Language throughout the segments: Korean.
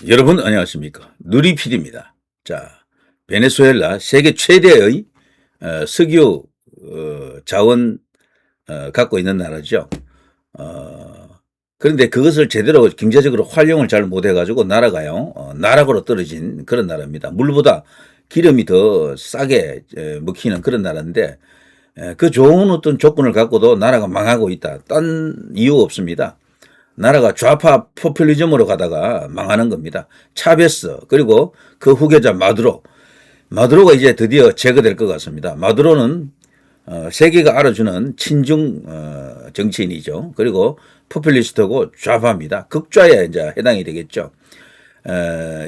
여러분 안녕하십니까. 누리PD입니다. 자, 베네수엘라 세계 최대의 석유 자원 갖고 있는 나라죠. 그런데 그것을 제대로 경제적으로 활용을 잘 못해가지고 나라가요 나락으로 떨어진 그런 나라입니다. 물보다 기름이 더 싸게 먹히는 그런 나라인데 그 좋은 어떤 조건을 갖고도 나라가 망하고 있다. 딴 이유 없습니다. 나라가 좌파 포퓰리즘으로 가다가 망하는 겁니다. 차베스 그리고 그 후계자 마두로가 이제 드디어 제거될 것 같습니다. 마두로는 세계가 알아주는 친중 정치인이죠. 그리고 포퓰리스트고 좌파입니다. 극좌에 이제 해당이 되겠죠.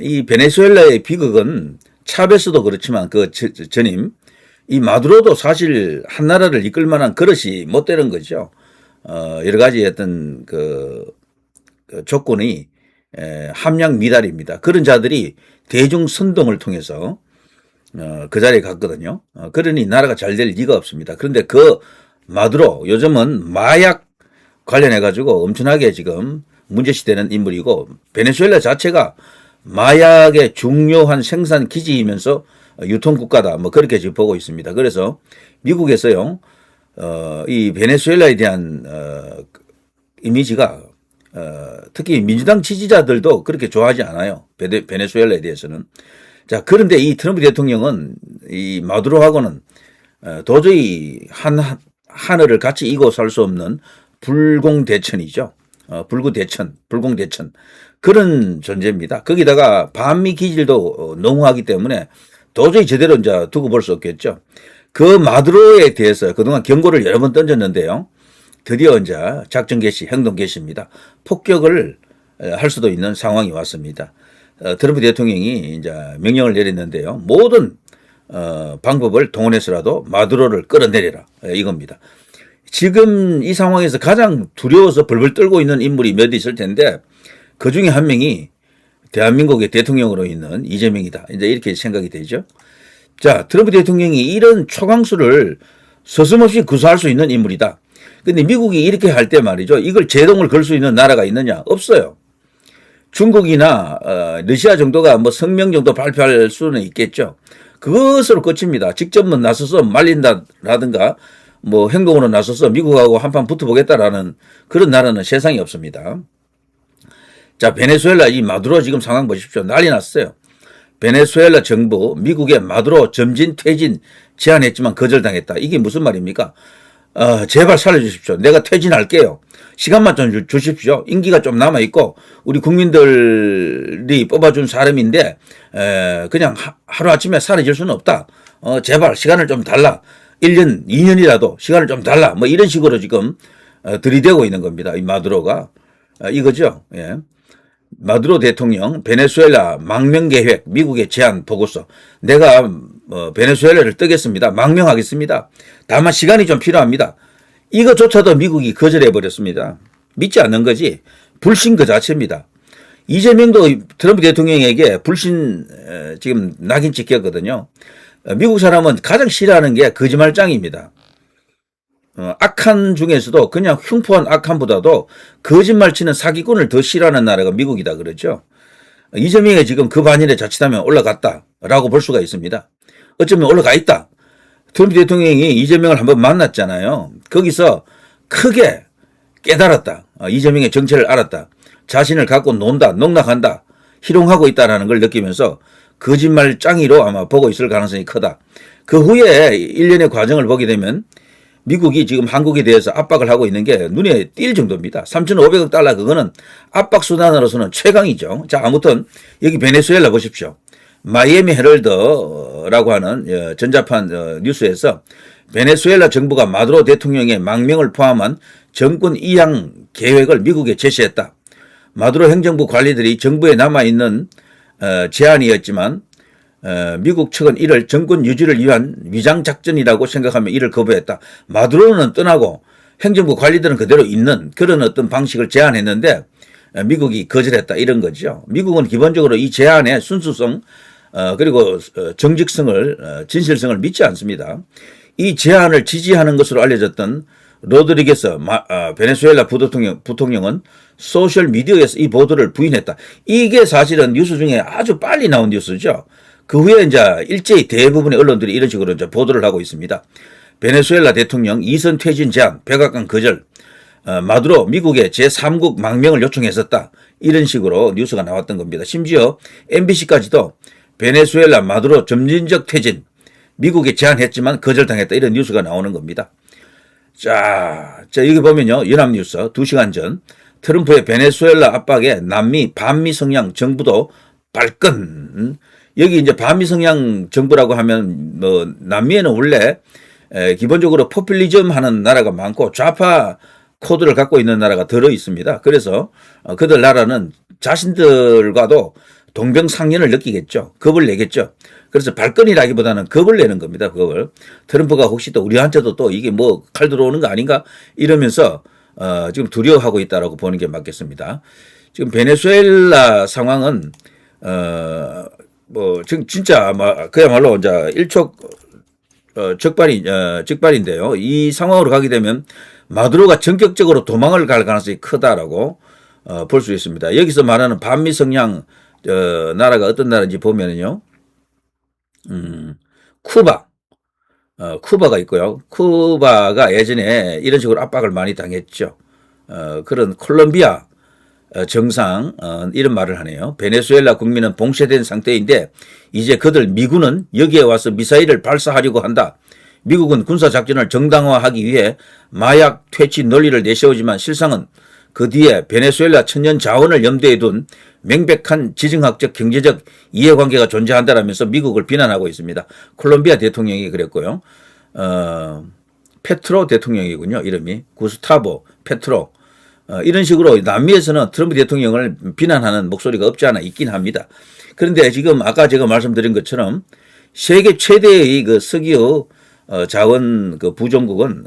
이 베네수엘라의 비극은 차베스도 그렇지만 그 전임 이 마두로도 사실 한 나라를 이끌 만한 그릇이 못 되는 거죠. 여러 가지 어떤 그 조건이 함량 미달입니다. 그런 자들이 대중 선동을 통해서 그 자리에 갔거든요. 그러니 나라가 잘 될 리가 없습니다. 그런데 그 마두로 요즘은 마약 관련해 가지고 엄청나게 지금 문제시되는 인물이고 베네수엘라 자체가 마약의 중요한 생산 기지이면서 유통국가다 뭐 그렇게 지금 보고 있습니다. 그래서 미국에서요 이 베네수엘라에 대한 이미지가 특히 민주당 지지자들도 그렇게 좋아하지 않아요. 베네수엘라에 대해서는. 자, 그런데 이 트럼프 대통령은 이 마두로하고는 도저히 하늘을 같이 이고 살 수 없는 불공대천이죠. 불공대천 그런 존재입니다. 거기다가 반미 기질도 농후하기 때문에 도저히 제대로 이제 두고 볼 수 없겠죠. 그 마두로에 대해서 그동안 경고를 여러 번 던졌는데요. 드디어 이제 작전 개시, 행동 개시입니다. 폭격을 할 수도 있는 상황이 왔습니다. 트럼프 대통령이 이제 명령을 내렸는데요. 모든 방법을 동원해서라도 마두로를 끌어내려라 이겁니다. 지금 이 상황에서 가장 두려워서 벌벌 떨고 있는 인물이 몇 있을 텐데 그 중에 한 명이 대한민국의 대통령으로 있는 이재명이다. 이제 이렇게 생각이 되죠. 자, 트럼프 대통령이 이런 초강수를 서슴없이 구사할 수 있는 인물이다. 근데 미국이 이렇게 할 때 말이죠. 이걸 제동을 걸 수 있는 나라가 있느냐? 없어요. 중국이나 러시아 정도가 뭐 성명 정도 발표할 수는 있겠죠. 그것으로 끝입니다. 직접 뭐 나서서 말린다라든가 뭐 행동으로 나서서 미국하고 한판 붙어보겠다라는 그런 나라는 세상에 없습니다. 자, 베네수엘라 이 마두로 지금 상황 보십시오. 난리 났어요. 베네수엘라 정부 미국의 마두로 점진 퇴진 제안했지만 거절당했다. 이게 무슨 말입니까? 제발 살려주십시오. 내가 퇴진할게요. 시간만 좀 주십시오. 임기가 좀 남아있고 우리 국민들이 뽑아준 사람인데 그냥 하루아침에 사라질 수는 없다. 제발 시간을 좀 달라. 1년, 2년이라도 시간을 좀 달라. 뭐 이런 식으로 지금 들이대고 있는 겁니다. 이 마두로가. 이거죠. 예. 마두로 대통령 베네수엘라 망명계획 미국의 제안 보고서 내가 베네수엘라를 뜨겠습니다. 망명하겠습니다. 다만 시간이 좀 필요합니다. 이것조차도 미국이 거절해버렸습니다. 믿지 않는 거지. 불신 그 자체입니다. 이재명도 트럼프 대통령에게 불신 지금 낙인 찍혔거든요. 미국 사람은 가장 싫어하는 게 거짓말장입니다. 악한 중에서도 그냥 흉포한 악한보다도 거짓말 치는 사기꾼을 더 싫어하는 나라가 미국이다 그러죠. 이재명이 지금 그 반열에 자칫하면 올라갔다라고 볼 수가 있습니다. 어쩌면 올라가 있다. 트럼프 대통령이 이재명을 한번 만났잖아요. 거기서 크게 깨달았다. 이재명의 정체를 알았다. 자신을 갖고 논다, 농락한다, 희롱하고 있다는 걸 느끼면서 거짓말 짱이로 아마 보고 있을 가능성이 크다. 그 후에 일련의 과정을 보게 되면 미국이 지금 한국에 대해서 압박을 하고 있는 게 눈에 띌 정도입니다. 3,500억 달러 그거는 압박 수단으로서는 최강이죠. 자, 아무튼 여기 베네수엘라 보십시오. 마이애미 헤럴드라고 하는 전자판 뉴스에서 베네수엘라 정부가 마두로 대통령의 망명을 포함한 정권 이양 계획을 미국에 제시했다. 마두로 행정부 관리들이 정부에 남아있는 제안이었지만 미국 측은 이를 정권 유지를 위한 위장작전이라고 생각하며 이를 거부했다. 마두로는 떠나고 행정부 관리들은 그대로 있는 그런 어떤 방식을 제안했는데 미국이 거절했다 이런 거죠. 미국은 기본적으로 이 제안의 순수성 그리고 정직성을 진실성을 믿지 않습니다. 이 제안을 지지하는 것으로 알려졌던 로드리게스 베네수엘라 부통령은 소셜미디어에서 이 보도를 부인했다. 이게 사실은 뉴스 중에 아주 빨리 나온 뉴스죠. 그 후에 이제 일제히 대부분의 언론들이 이런 식으로 이제 보도를 하고 있습니다. 베네수엘라 대통령 2선 퇴진 제안, 백악관 거절, 마두로 미국의 제3국 망명을 요청했었다. 이런 식으로 뉴스가 나왔던 겁니다. 심지어 MBC까지도 베네수엘라 마두로 점진적 퇴진, 미국에 제안했지만 거절당했다. 이런 뉴스가 나오는 겁니다. 자, 여기 보면요. 연합뉴스 2시간 전 트럼프의 베네수엘라 압박에 남미 반미 성향 정부도 발끈. 여기 이제 반미 성향 정부라고 하면 뭐 남미에는 원래 기본적으로 포퓰리즘 하는 나라가 많고 좌파 코드를 갖고 있는 나라가 들어 있습니다. 그래서 그들 나라는 자신들과도 동병상련을 느끼겠죠. 겁을 내겠죠. 그래서 발끈이라기보다는 겁을 내는 겁니다. 겁을. 트럼프가 혹시 또 우리한테도 또 이게 뭐 칼 들어오는 거 아닌가 이러면서 지금 두려워하고 있다라고 보는 게 맞겠습니다. 지금 베네수엘라 상황은 뭐 지금 진짜 그야말로 이제 적발인데요. 이 상황으로 가게 되면 마두로가 전격적으로 도망을 갈 가능성이 크다라고 볼 수 있습니다. 여기서 말하는 반미 성향 나라가 어떤 나라인지 보면은요. 쿠바가 있고요. 쿠바가 예전에 이런 식으로 압박을 많이 당했죠. 그런 콜롬비아 정상 이런 말을 하네요. 베네수엘라 국민은 봉쇄된 상태인데 이제 그들 미군은 여기에 와서 미사일을 발사하려고 한다. 미국은 군사작전을 정당화하기 위해 마약 퇴치 논리를 내세우지만 실상은 그 뒤에 베네수엘라 천연 자원을 염두에 둔 명백한 지정학적 경제적 이해관계가 존재한다라면서 미국을 비난하고 있습니다. 콜롬비아 대통령이 그랬고요. 페트로 대통령이군요. 이름이 구스타보 페트로. 이런 식으로 남미에서는 트럼프 대통령을 비난하는 목소리가 없지 않아 있긴 합니다. 그런데 지금 아까 제가 말씀드린 것처럼 세계 최대의 그 석유 자원 그 부종국은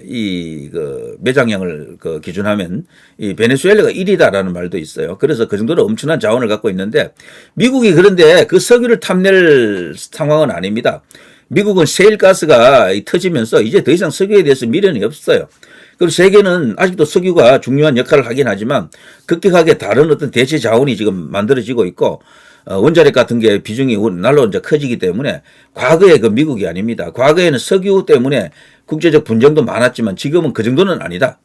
이 그 매장량을 그 기준하면 이 베네수엘라가 1위다라는 말도 있어요. 그래서 그 정도로 엄청난 자원을 갖고 있는데 미국이 그런데 그 석유를 탐낼 상황은 아닙니다. 미국은 셰일가스가 터지면서 이제 더 이상 석유에 대해서 미련이 없어요. 그리고 세계는 아직도 석유가 중요한 역할을 하긴 하지만 급격하게 다른 어떤 대체 자원이 지금 만들어지고 있고 원자력 같은 게 비중이 날로 이제 커지기 때문에 과거에 그 미국이 아닙니다. 과거에는 석유 때문에 국제적 분쟁도 많았지만 지금은 그 정도는 아니다.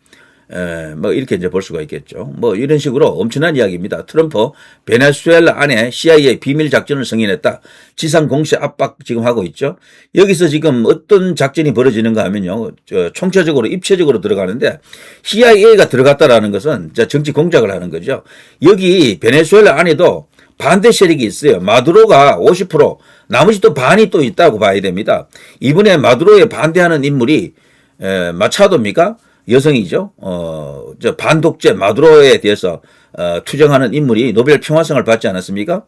뭐 이렇게 이제 볼 수가 있겠죠. 뭐 이런 식으로 엄청난 이야기입니다. 트럼프 베네수엘라 안에 CIA 비밀 작전을 승인했다. 지상 공세 압박 지금 하고 있죠. 여기서 지금 어떤 작전이 벌어지는가 하면요. 총체적으로 입체적으로 들어가는데 CIA가 들어갔다라는 것은 정치 공작을 하는 거죠. 여기 베네수엘라 안에도 반대 세력이 있어요. 마두로가 50%, 나머지 또 반이 또 있다고 봐야 됩니다. 이번에 마두로에 반대하는 인물이 마차도입니까? 여성이죠. 반독재 마두로에 대해서 투쟁하는 인물이 노벨 평화상을 받지 않았습니까?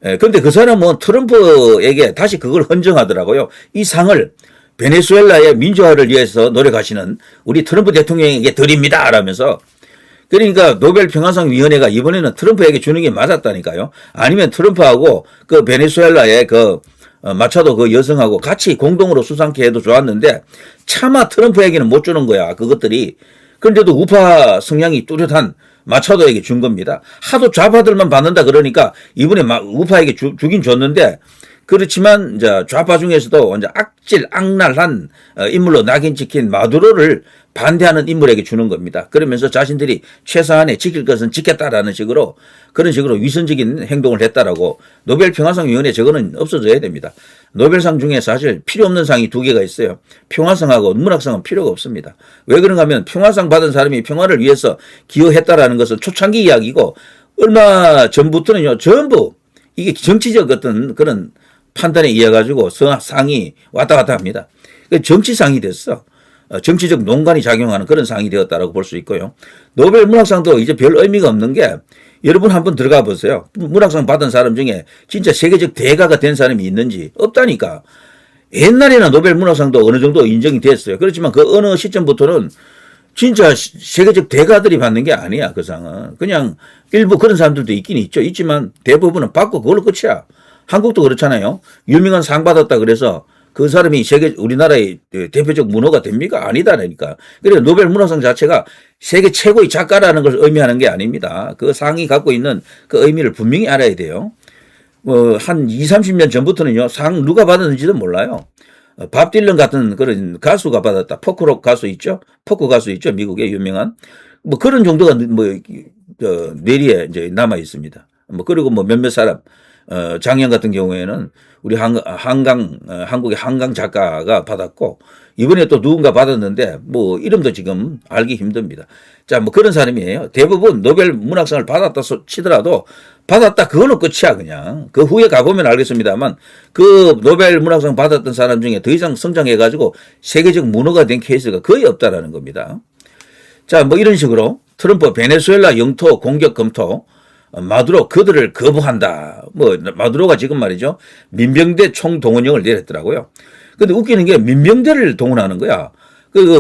그런데 그 사람은 트럼프에게 다시 그걸 헌정하더라고요. 이 상을 베네수엘라의 민주화를 위해서 노력하시는 우리 트럼프 대통령에게 드립니다. 라면서 그러니까 노벨 평화상 위원회가 이번에는 트럼프에게 주는 게 맞았다니까요. 아니면 트럼프하고 그 베네수엘라의 그 마차도 그 여성하고 같이 공동으로 수상케 해도 좋았는데 차마 트럼프에게는 못 주는 거야. 그것들이. 그런데도 우파 성향이 뚜렷한 마차도에게 준 겁니다. 하도 좌파들만 받는다 그러니까 이번에 우파에게 주긴 줬는데 그렇지만 이제 좌파 중에서도 이제 악질악랄한 인물로 낙인 찍힌 마두로를 반대하는 인물에게 주는 겁니다. 그러면서 자신들이 최소한의 지킬 것은 지켰다라는 식으로 그런 식으로 위선적인 행동을 했다라고 노벨 평화상 위원회 저거는 없어져야 됩니다. 노벨상 중에 사실 필요 없는 상이 두 개가 있어요. 평화상하고 문학상은 필요가 없습니다. 왜 그런가 하면 평화상 받은 사람이 평화를 위해서 기여했다라는 것은 초창기 이야기고 얼마 전부터는요 전부 이게 정치적 어떤 그런 판단에 의해 가지고 상이 왔다 갔다 합니다. 정치상이 됐어. 정치적 농간이 작용하는 그런 상이 되었다라고 볼 수 있고요. 노벨 문학상도 이제 별 의미가 없는 게 여러분 한번 들어가 보세요. 문학상 받은 사람 중에 진짜 세계적 대가가 된 사람이 있는지 없다니까. 옛날에는 노벨 문학상도 어느 정도 인정이 됐어요. 그렇지만 그 어느 시점부터는 진짜 세계적 대가들이 받는 게 아니야. 그 상은. 그냥 일부 그런 사람들도 있긴 있죠. 있지만 대부분은 받고 그걸로 끝이야. 한국도 그렇잖아요. 유명한 상 받았다 그래서 그 사람이 우리나라의 대표적 문호가 됩니까? 아니다라니까. 그래서 노벨 문학상 자체가 세계 최고의 작가라는 것을 의미하는 게 아닙니다. 그 상이 갖고 있는 그 의미를 분명히 알아야 돼요. 한 20, 30년 전부터는요, 상 누가 받았는지도 몰라요. 밥 딜런 같은 그런 가수가 받았다. 포크록 가수 있죠? 포크 가수 있죠? 미국의 유명한. 뭐 그런 정도가 뇌리에 이제 남아 있습니다. 그리고 몇몇 사람, 장현 같은 경우에는 우리 한국의 한강 작가가 받았고, 이번에 또 누군가 받았는데, 이름도 지금 알기 힘듭니다. 자, 그런 사람이에요. 대부분 노벨 문학상을 받았다 치더라도, 받았다, 그거는 끝이야, 그냥. 그 후에 가보면 알겠습니다만, 그 노벨 문학상 받았던 사람 중에 더 이상 성장해가지고 세계적 문호가 된 케이스가 거의 없다라는 겁니다. 자, 이런 식으로 트럼프 베네수엘라 영토 공격 검토, 마두로 그들을 거부한다. 마두로가 지금 말이죠. 민병대 총동원령을 내렸더라고요. 근데 웃기는 게 민병대를 동원하는 거야.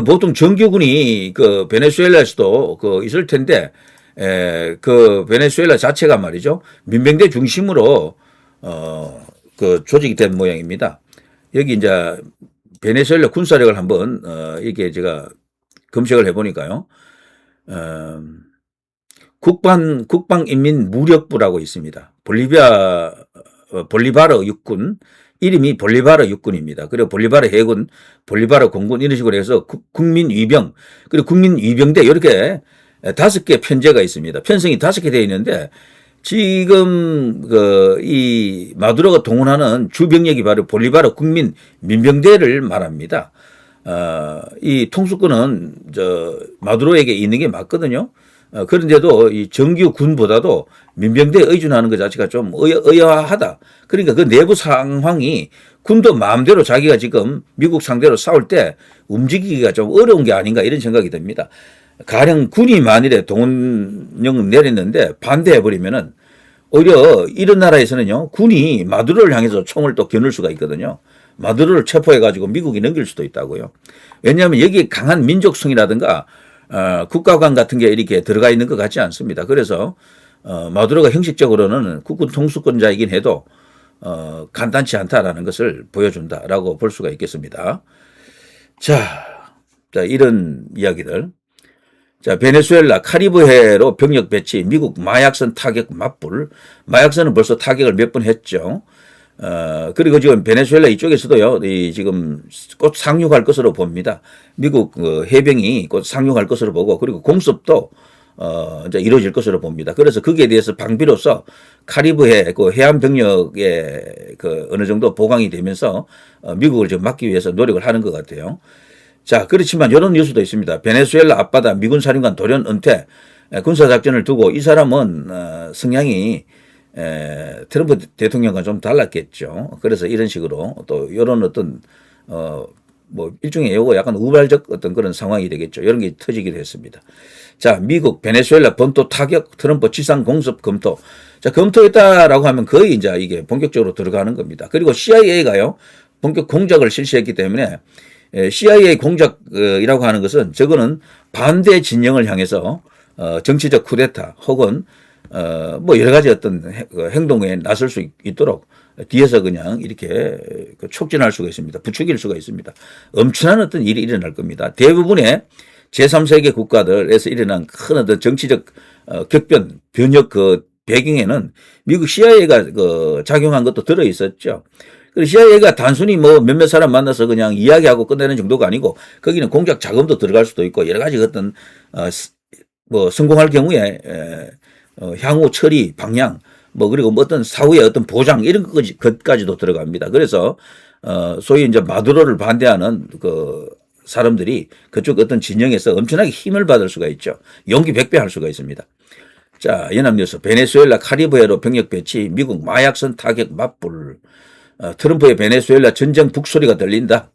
보통 정규군이 베네수엘라에서도 있을 텐데, 베네수엘라 자체가 말이죠. 민병대 중심으로, 조직이 된 모양입니다. 여기 이제 베네수엘라 군사력을 한번, 이게 제가 검색을 해보니까요. 국방인민무력부라고 있습니다. 볼리바르 육군, 이름이 볼리바르 육군입니다. 그리고 볼리바르 해군, 볼리바르 공군 이런 식으로 해서 국민위병, 그리고 국민위병대 이렇게 5개 편제가 있습니다. 편성이 5개 되어 있는데 지금 이 마두로가 동원하는 주병력이 바로 볼리바르 국민민병대를 말합니다. 이 통수권은 마두로에게 있는 게 맞거든요. 그런데도 이 정규 군보다도 민병대에 의존하는 것 자체가 좀 의아하다. 그러니까 그 내부 상황이 군도 마음대로 자기가 지금 미국 상대로 싸울 때 움직이기가 좀 어려운 게 아닌가 이런 생각이 듭니다. 가령 군이 만일에 동원령을 내렸는데 반대해버리면은 오히려 이런 나라에서는요, 군이 마두로를 향해서 총을 또 겨눌 수가 있거든요. 마두로를 체포해가지고 미국이 넘길 수도 있다고요. 왜냐하면 여기에 강한 민족성이라든가 국가관 같은 게 이렇게 들어가 있는 것 같지 않습니다. 그래서 마두로가 형식적으로는 국군 통수권자이긴 해도 간단치 않다라는 것을 보여준다라고 볼 수가 있겠습니다. 자, 이런 이야기들. 자, 베네수엘라 카리브해로 병력 배치, 미국 마약선 타격 맞불. 마약선은 벌써 타격을 몇 번 했죠. 그리고 지금 베네수엘라 이쪽에서도요, 지금 곧 상륙할 것으로 봅니다. 미국 해병이 곧 상륙할 것으로 보고, 그리고 공습도 이제 이루어질 것으로 봅니다. 그래서 거기에 대해서 방비로서 카리브해 해안 병력에 어느 정도 보강이 되면서 미국을 좀 막기 위해서 노력을 하는 것 같아요. 자, 그렇지만 이런 뉴스도 있습니다. 베네수엘라 앞바다 미군 사령관 돌연 은퇴, 군사작전을 두고 이 사람은 성향이 트럼프 대통령과 좀 달랐겠죠. 그래서 이런 식으로 또 이런 어떤 일종의 요거 약간 우발적 어떤 그런 상황이 되겠죠. 이런 게 터지기도 했습니다. 자, 미국 베네수엘라 본토 타격 트럼프 지상 공습 검토. 자, 검토했다라고 하면 거의 이제 이게 본격적으로 들어가는 겁니다. 그리고 CIA가요 본격 공작을 실시했기 때문에 CIA 공작이라고 하는 것은 저거는 반대 진영을 향해서 정치적 쿠데타 혹은 여러 가지 어떤 행동에 나설 수 있도록 뒤에서 그냥 이렇게 촉진할 수가 있습니다. 부추길 수가 있습니다. 엄청난 어떤 일이 일어날 겁니다. 대부분의 제3세계 국가들에서 일어난 큰 어떤 정치적 격변, 변혁 배경에는 미국 CIA가 작용한 것도 들어 있었죠. 그리고 CIA가 단순히 몇몇 사람 만나서 그냥 이야기하고 끝내는 정도가 아니고 거기는 공작 자금도 들어갈 수도 있고 여러 가지 어떤 성공할 경우에 향후 처리 방향 그리고 어떤 사후의 어떤 보장 이런 것까지도 들어갑니다. 그래서 소위 이제 마두로를 반대하는 사람들이 그쪽 어떤 진영에서 엄청나게 힘을 받을 수가 있죠. 용기 100배 할 수가 있습니다. 자, 연합뉴스 베네수엘라 카리브해로 병력 배치 미국 마약선 타격 맞불. 트럼프의 베네수엘라 전쟁 북소리가 들린다.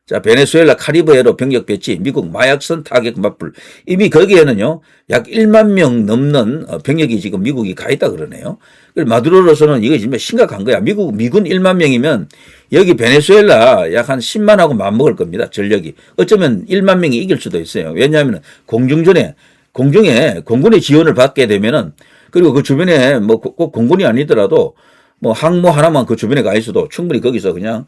자, 베네수엘라 카리브해로 병력 배치 미국 마약선 타격 맞불. 이미 거기에는요 약 1만 명 넘는 병력이 지금 미국이 가 있다 그러네요. 그래서 마두로로서는 이거 정말 심각한 거야. 미군 1만 명이면 여기 베네수엘라 약 한 10만하고 맞먹을 겁니다. 전력이. 어쩌면 1만 명이 이길 수도 있어요. 왜냐하면 공중에 공군의 지원을 받게 되면은 그리고 그 주변에 꼭 공군이 아니더라도 뭐 항모 하나만 그 주변에 가 있어도 충분히 거기서 그냥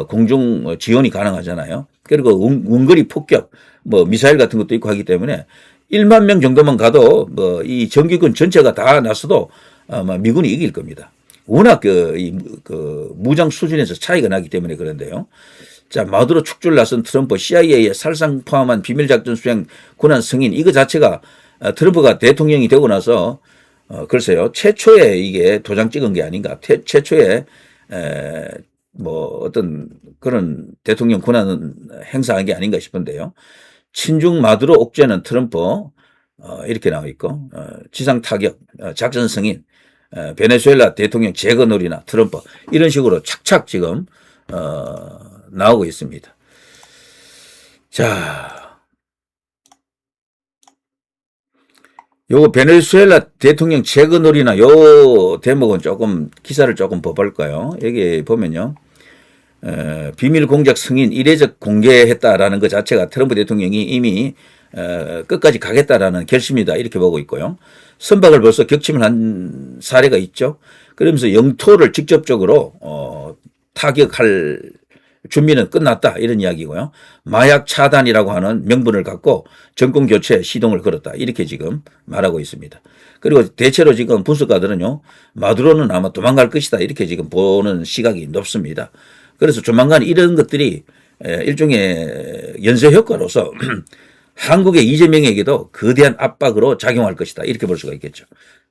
공중 지원이 가능하잖아요. 그리고 원거리 폭격, 뭐 미사일 같은 것도 있고 하기 때문에 1만 명 정도만 가도 뭐 이 정규군 전체가 다 나서도 아마 미군이 이길 겁니다. 워낙 그 무장 수준에서 차이가 나기 때문에 그런데요. 자, 마두로 축출 나선 트럼프, CIA의 살상 포함한 비밀작전 수행 권한 승인, 이거 자체가 트럼프가 대통령이 되고 나서 글쎄요, 최초에 이게 도장 찍은 게 아닌가, 최초에 뭐 어떤 그런 대통령 권한은 행사한 게 아닌가 싶은데요. 친중 마두로 옥죄는 트럼프, 이렇게 나와 있고, 지상 타격, 작전 승인, 베네수엘라 대통령 제거 놀이나 트럼프, 이런 식으로 착착 지금 나오고 있습니다. 자, 요거 베네수엘라 대통령 제거 놀이나 요 대목은 조금 기사를 조금 봐볼까요? 여기 보면요. 비밀 공작 승인 이례적 공개했다라는 것 자체가 트럼프 대통령이 이미 끝까지 가겠다라는 결심이다, 이렇게 보고 있고요. 선박을 벌써 격침을 한 사례가 있죠. 그러면서 영토를 직접적으로 타격할 준비는 끝났다, 이런 이야기고요. 마약 차단이라고 하는 명분을 갖고 정권 교체 시동을 걸었다, 이렇게 지금 말하고 있습니다. 그리고 대체로 지금 분석가들은요, 마두로는 아마 도망갈 것이다, 이렇게 지금 보는 시각이 높습니다. 그래서 조만간 이런 것들이 일종의 연쇄 효과로서 한국의 이재명에게도 거대한 압박으로 작용할 것이다, 이렇게 볼 수가 있겠죠.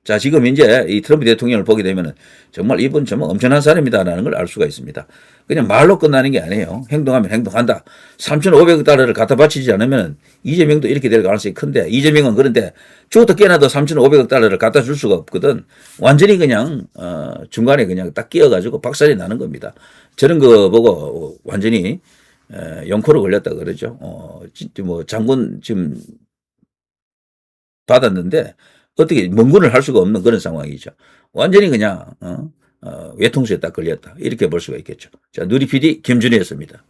자, 지금 이제 이 트럼프 대통령을 보게 되면 정말 이분 정말 엄청난 사람이다라는 걸 알 수가 있습니다. 그냥 말로 끝나는 게 아니에요. 행동하면 행동한다. 3,500억 달러를 갖다 바치지 않으면 이재명도 이렇게 될 가능성이 큰데, 이재명은 그런데 죽어도 깨나도 3,500억 달러를 갖다 줄 수가 없거든. 완전히 그냥 중간에 그냥 딱 끼어가지고 박살이 나는 겁니다. 저런 거 보고 완전히 영코로 걸렸다 그러죠. 뭐 장군 지금 받았는데 어떻게 명군을 할 수가 없는 그런 상황이죠. 완전히 그냥 외통수에 딱 걸렸다, 이렇게 볼 수가 있겠죠. 자, 누리 PD 김준희였습니다.